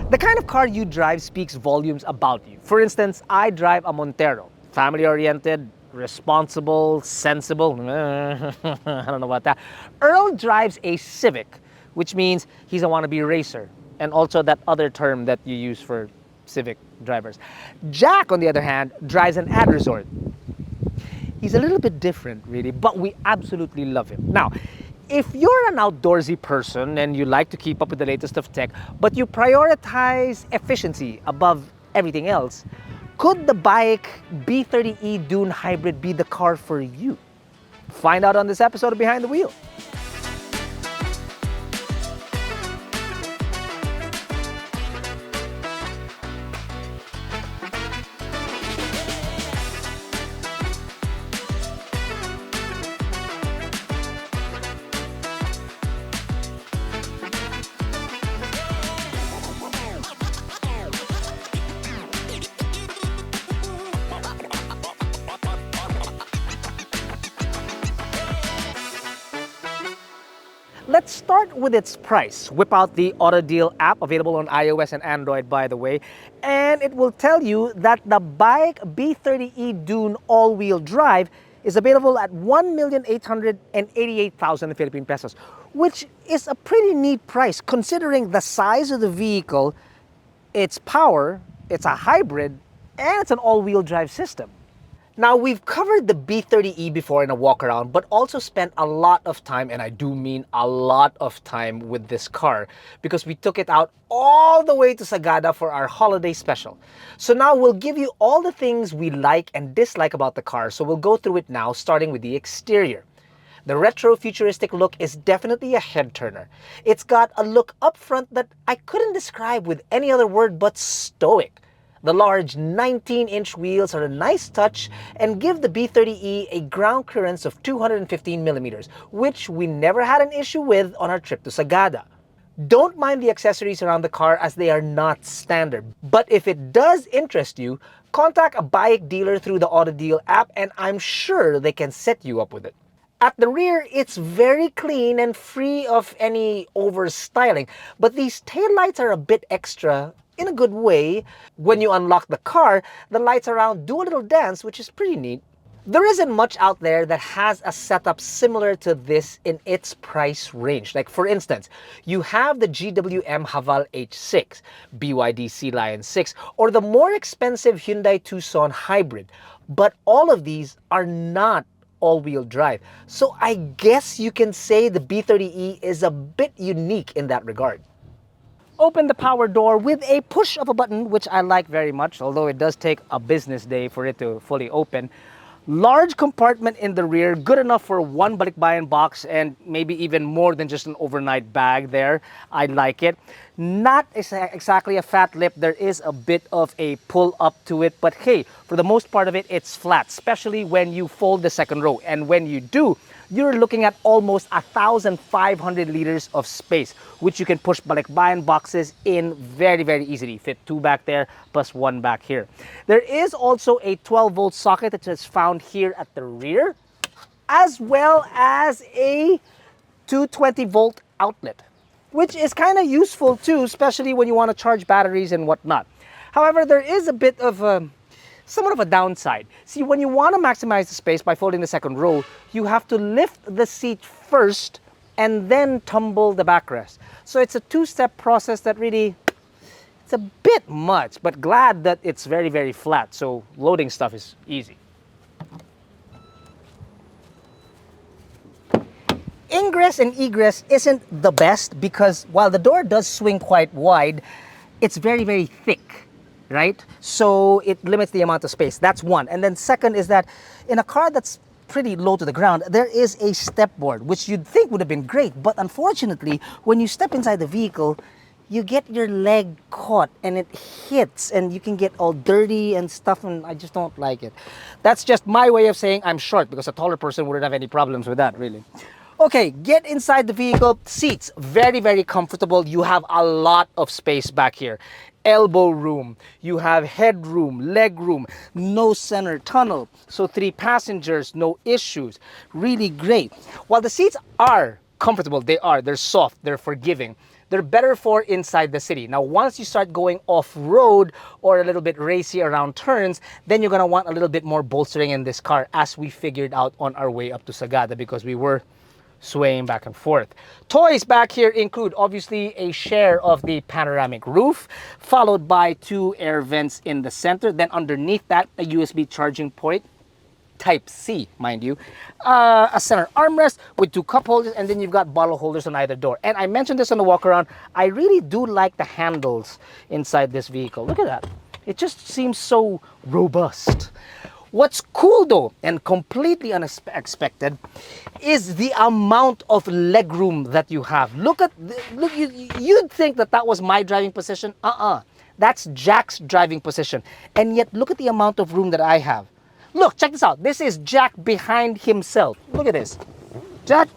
The kind of car you drive speaks volumes about you. For instance, I drive a Montero, family-oriented, responsible, sensible. I don't know about that. Earl drives a Civic, which means he's a wannabe racer, and also that other term that you use for Civic drivers. Jack, on the other hand, drives an Ad Resort. He's a little bit different, really, but we absolutely love him. Now, if you're an outdoorsy person and you like to keep up with the latest of tech, but you prioritize efficiency above everything else, could the BAIC B30e Dune Hybrid be the car for you? Find out on this episode of Behind the Wheel. Let's start with its price. Whip out the AutoDeal app, available on iOS and Android, by the way, and it will tell you that the BAIC B30e Dune all-wheel drive is available at 1,888,000 Philippine pesos, which is a pretty neat price considering the size of the vehicle, its power, it's a hybrid, and it's an all-wheel drive system. Now, we've covered the B30e before in a walk around, but also spent a lot of time, and I do mean a lot of time, with this car because we took it out all the way to Sagada for our holiday special. So now we'll give you all the things we like and dislike about the car. So we'll go through it now, starting with the exterior. The retro futuristic look is definitely a head turner. It's got a look up front that I couldn't describe with any other word but stoic. The large 19-inch wheels are a nice touch and give the B30e a ground clearance of 215 millimeters, which we never had an issue with on our trip to Sagada. Don't mind the accessories around the car as they are not standard, but if it does interest you, contact a BAIC dealer through the AutoDeal app and I'm sure they can set you up with it. At the rear, it's very clean and free of any over-styling, but these taillights are a bit extra in a good way. When you unlock the car, the lights around do a little dance, which is pretty neat. There isn't much out there that has a setup similar to this in its price range. Like, for instance, you have the GWM Haval H6, BYD Sea Lion 6, or the more expensive Hyundai Tucson Hybrid. But all of these are not all-wheel drive. So I guess you can say the B30e is a bit unique in that regard. Open the power door with a push of a button, which I like very much, although it does take a business day for it to fully open. Large compartment in the rear, good enough for one balikbayan box and maybe even more than just an overnight bag there. I like it. Not exactly a fat lip. There is a bit of a pull up to it, but hey, for the most part of it, it's flat, especially when you fold the second row. And when you do, you're looking at almost 1,500 liters of space, which you can push balikbayan boxes in very, very easily. Fit two back there, plus one back here. There is also a 12-volt socket that is found here at the rear, as well as a 220-volt outlet, which is kind of useful too, especially when you want to charge batteries and whatnot. However, there is a bit of somewhat of a downside. See, when you want to maximize the space by folding the second row, you have to lift the seat first and then tumble the backrest. So it's a two-step process that really, it's a bit much, but glad that it's very, very flat, so loading stuff is easy. Ingress and egress isn't the best because while the door does swing quite wide, it's very, very thick. Right? So it limits the amount of space. That's one. And then second is that in a car that's pretty low to the ground, there is a step board, which you'd think would have been great. But unfortunately, when you step inside the vehicle, you get your leg caught and it hits and you can get all dirty and stuff, and I just don't like it. That's just my way of saying I'm short, because a taller person wouldn't have any problems with that, really. Okay, get inside the vehicle. Seats, very, very comfortable. You have a lot of space back here. Elbow room, you have headroom, leg room, no center tunnel. So 3 passengers, no issues. Really great. While the seats are comfortable, they're soft, they're forgiving. They're better for inside the city. Now, once you start going off-road or a little bit racy around turns, then you're gonna want a little bit more bolstering in this car, as we figured out on our way up to Sagada, because we were swaying back and forth. Toys back here include obviously a share of the panoramic roof, followed by 2 air vents in the center. Then underneath that, a USB charging point, Type C, mind you, a center armrest with 2 cup holders, and then you've got bottle holders on either door. And I mentioned this on the walk around, I really do like the handles inside this vehicle. Look at that. It just seems so robust. What's cool though, and completely unexpected, is the amount of legroom that you have. Look, you'd think that that was my driving position. That's Jack's driving position. And yet, look at the amount of room that I have. Look, check this out. This is Jack behind himself. Look at this. Jack.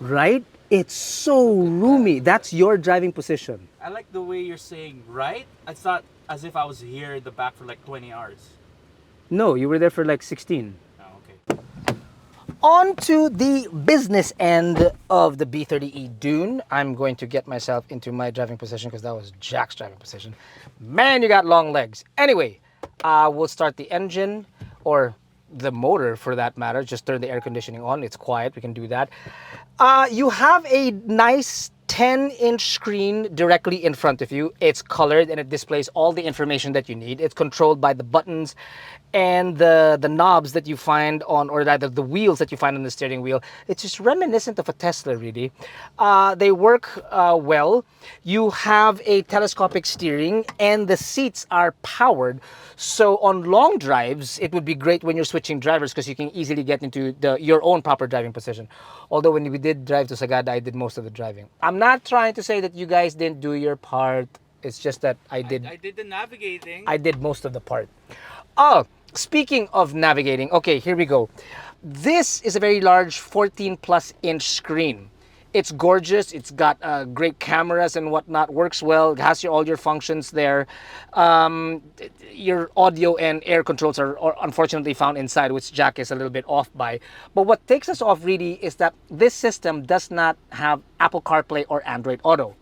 Right? It's so roomy. That's your driving position. I like the way you're saying right. It's not as if I was here in the back for like 20 hours. No, you were there for like 16. Oh, okay. On to the business end of the B30e Dune. I'm going to get myself into my driving position because that was Jack's driving position. Man, you got long legs. Anyway, we'll start the engine, or the motor for that matter. Just turn the air conditioning on. It's quiet. We can do that. You have a nice 10-inch screen directly in front of you. It's colored and it displays all the information that you need. It's controlled by the buttons and the knobs that you find on, or rather the wheels that you find on the steering wheel. It's just reminiscent of a Tesla, really. They work well. You have a telescopic steering and the seats are powered. So on long drives, it would be great when you're switching drivers because you can easily get into your own proper driving position. Although when we did drive to Sagada, I did most of the driving. I'm not trying to say that you guys didn't do your part. It's just that I did. I did the navigating. I did most of the part. Oh, speaking of navigating, okay, here we go. This is a very large 14-plus-inch screen. It's gorgeous. It's got great cameras and whatnot. Works well. It has all your functions there. Your audio and air controls are unfortunately found inside, which Jack is a little bit off by. But what takes us off really is that this system does not have Apple CarPlay or Android Auto.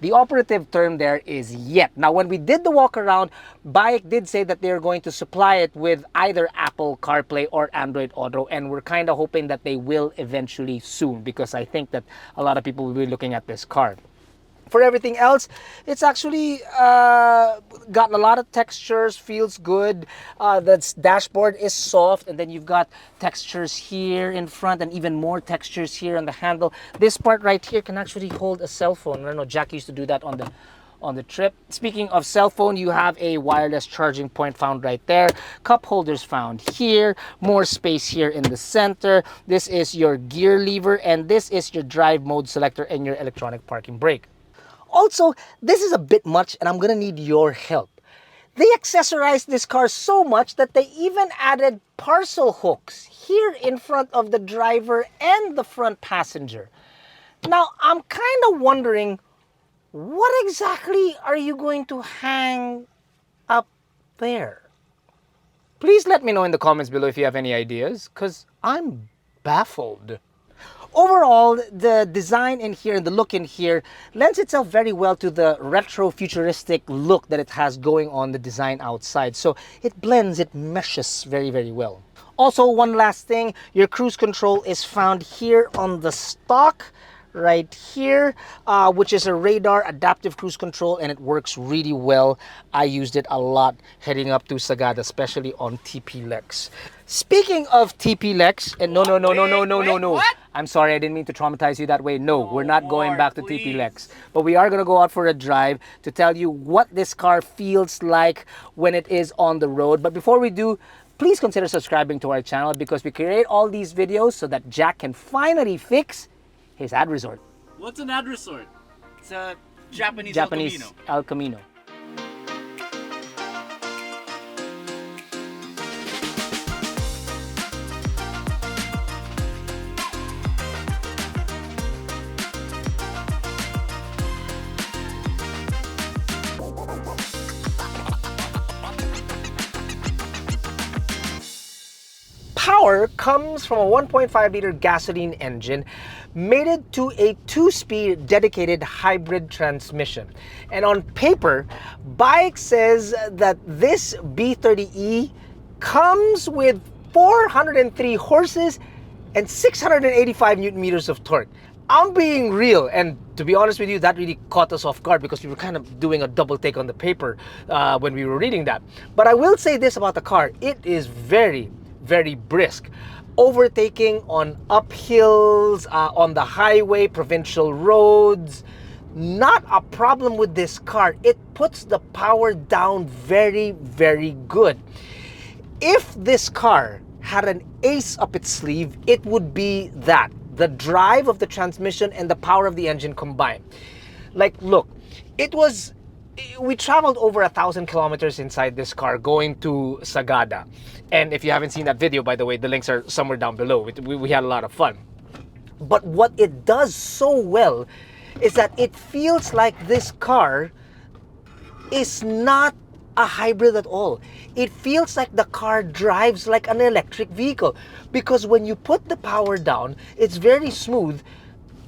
The operative term there is yet. Now, when we did the walk around, BAIC did say that they're going to supply it with either Apple CarPlay or Android Auto, and we're kind of hoping that they will eventually soon, because I think that a lot of people will be looking at this car. For everything else, it's actually got a lot of textures, feels good. The dashboard is soft, and then you've got textures here in front and even more textures here on the handle. This part right here can actually hold a cell phone. I don't know, Jack used to do that on the trip. Speaking of cell phone, you have a wireless charging point found right there. Cup holders found here. More space here in the center. This is your gear lever, and this is your drive mode selector and your electronic parking brake. Also, this is a bit much and I'm gonna need your help. They accessorized this car so much that they even added parcel hooks here in front of the driver and the front passenger. Now, I'm kind of wondering, what exactly are you going to hang up there? Please let me know in the comments below if you have any ideas, because I'm baffled. Overall, the design in here and the look in here lends itself very well to the retro futuristic look that it has going on the design outside. So it blends, it meshes very, very well. Also, one last thing, your cruise control is found here on the stock right here, which is a radar adaptive cruise control, and it works really well. I used it a lot heading up to Sagada, especially on TP Lex. Speaking of TP Lex, and no. What? I'm sorry, I didn't mean to traumatize you that way. No, we're not going back to TP Lex. But we are going to go out for a drive to tell you what this car feels like when it is on the road. But before we do, please consider subscribing to our channel, because we create all these videos so that Jack can finally fix his ad resort. What's an ad resort? It's a Japanese El Camino. power comes from a 1.5-liter gasoline engine mated to a 2-speed dedicated hybrid transmission. And on paper, BAIC says that this B30e comes with 403 horses and 685 newton meters of torque. I'm being real, and to be honest with you, that really caught us off guard because we were kind of doing a double take on the paper when we were reading that. But I will say this about the car: it is very, very brisk. Overtaking on uphills, on the highway, provincial roads, not a problem with this car. It puts the power down very, very good. If this car had an ace up its sleeve, it would be that. The drive of the transmission and the power of the engine combined. Like, look, we traveled over 1,000 kilometers inside this car going to Sagada. And if you haven't seen that video, by the way, the links are somewhere down below. We had a lot of fun. But what it does so well is that it feels like this car is not a hybrid at all. It feels like the car drives like an electric vehicle, because when you put the power down, it's very smooth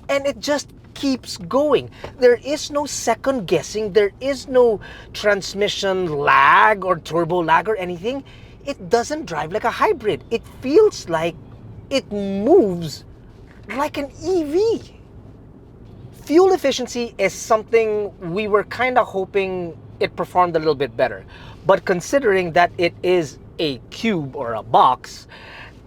and it just keeps going. There is no second guessing. There is no transmission lag or turbo lag or anything. It doesn't drive like a hybrid. It feels like it moves like an EV. Fuel efficiency is something we were kind of hoping it performed a little bit better. But considering that it is a cube or a box,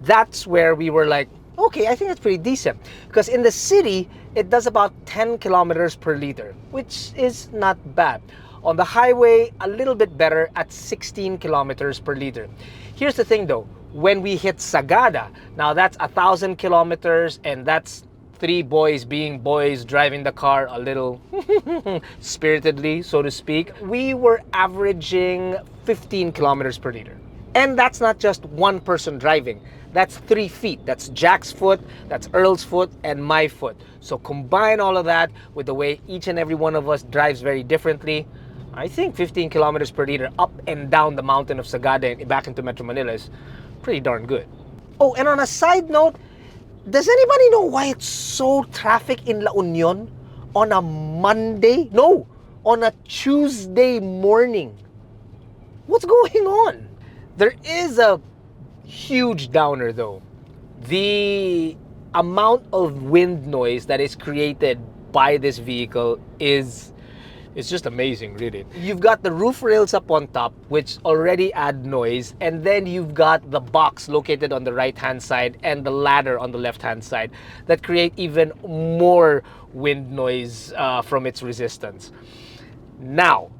that's where we were like, okay, I think that's pretty decent. Because in the city, it does about 10 kilometers per liter, which is not bad. On the highway, a little bit better at 16 kilometers per liter. Here's the thing though, when we hit Sagada, now that's 1,000 kilometers, and that's 3 boys being boys driving the car a little spiritedly, so to speak. We were averaging 15 kilometers per liter. And that's not just one person driving. That's 3 feet. That's Jack's foot, that's Earl's foot, and my foot. So combine all of that with the way each and every one of us drives very differently. I think 15 kilometers per liter up and down the mountain of Sagada and back into Metro Manila is pretty darn good. Oh, and on a side note, does anybody know why it's so traffic in La Union on a Monday? No, on a Tuesday morning. What's going on? There is a huge downer though. The amount of wind noise that is created by this vehicle is just amazing, really. You've got the roof rails up on top, which already add noise, and then you've got the box located on the right-hand side and the ladder on the left-hand side that create even more wind noise from its resistance. Now,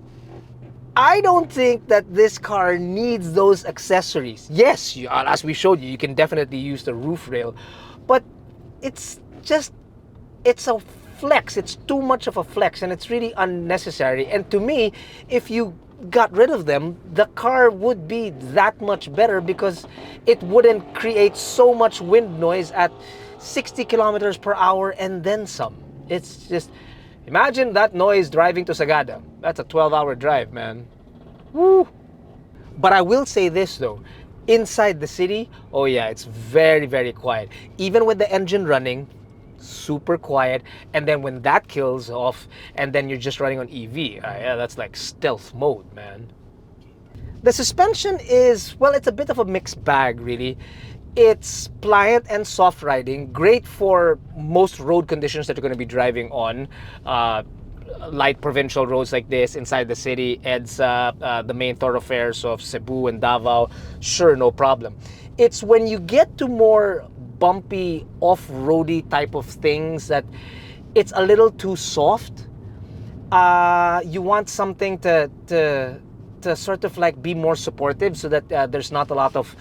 I don't think that this car needs those accessories. Yes, as we showed you, you can definitely use the roof rail, but it's a flex. It's too much of a flex, and it's really unnecessary. And to me, if you got rid of them, the car would be that much better because it wouldn't create so much wind noise at 60 kilometers per hour and then some. It's just, imagine that noise driving to Sagada. That's a 12-hour drive, man. Woo! But I will say this though, inside the city, oh yeah, it's very, very quiet. Even with the engine running, super quiet. And then when that kills off and then you're just running on EV, yeah, that's like stealth mode, man. The suspension is, well, it's a bit of a mixed bag, really. It's pliant and soft riding, great for most road conditions that you're going to be driving on. Light provincial roads like this, inside the city, EDSA, the main thoroughfares of Cebu and Davao, sure, no problem. It's when you get to more bumpy, off-roady type of things that it's a little too soft. You want something to sort of like be more supportive so that there's not a lot of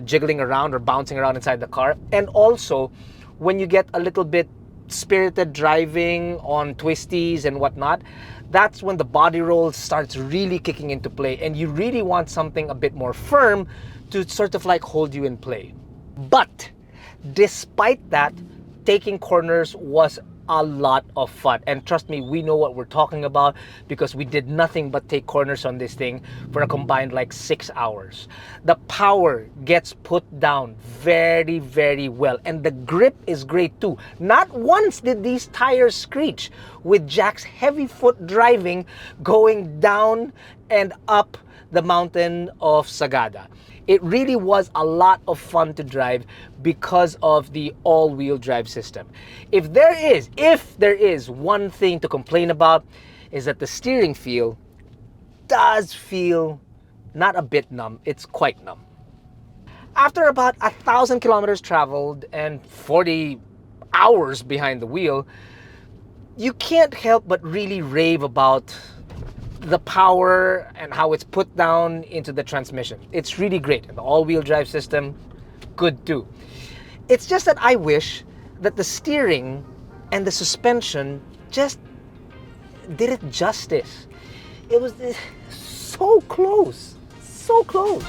jiggling around or bouncing around inside the car. And also, when you get a little bit spirited driving on twisties and whatnot, that's when the body roll starts really kicking into play, and you really want something a bit more firm to sort of like hold you in play. But despite that, taking corners was a lot of fun. And trust me, we know what we're talking about because we did nothing but take corners on this thing for a combined like 6 hours. The power gets put down very, very well. And the grip is great too. Not once did these tires screech with Jack's heavy foot driving going down and up the mountain of Sagada. It really was a lot of fun to drive because of the all-wheel drive system. If there is one thing to complain about, is that the steering feel does feel not a bit numb, it's quite numb. After about 1,000 kilometers traveled and 40 hours behind the wheel, you can't help but really rave about the power and how it's put down into the transmission. It's really great. And the all-wheel drive system, good too. It's just that I wish that the steering and the suspension just did it justice. It was so close, so close.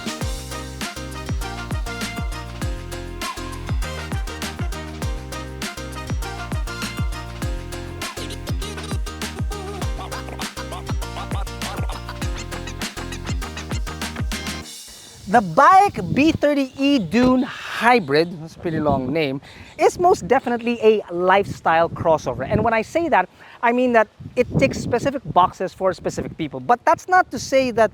The BAIC B30e Dune Hybrid, that's a pretty long name, is most definitely a lifestyle crossover. And when I say that, I mean that it ticks specific boxes for specific people. But that's not to say that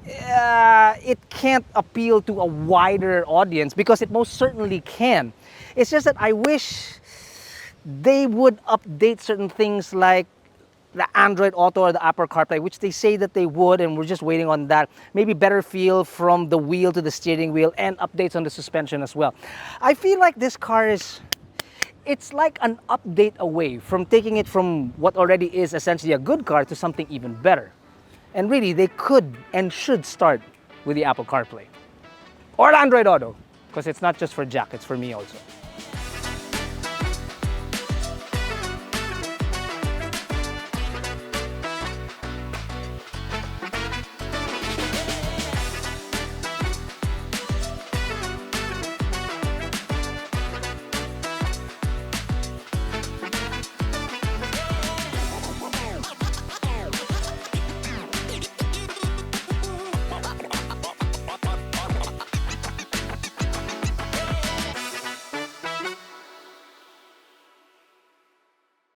it can't appeal to a wider audience, because it most certainly can. It's just that I wish they would update certain things like the Android Auto or the Apple CarPlay, which they say that they would, and we're just waiting on that. Maybe better feel from the wheel to the steering wheel, and updates on the suspension as well. I feel like this car it's like an update away from taking it from what already is essentially a good car to something even better. And really, they could and should start with the Apple CarPlay. Or Android Auto, because it's not just for Jack, it's for me also.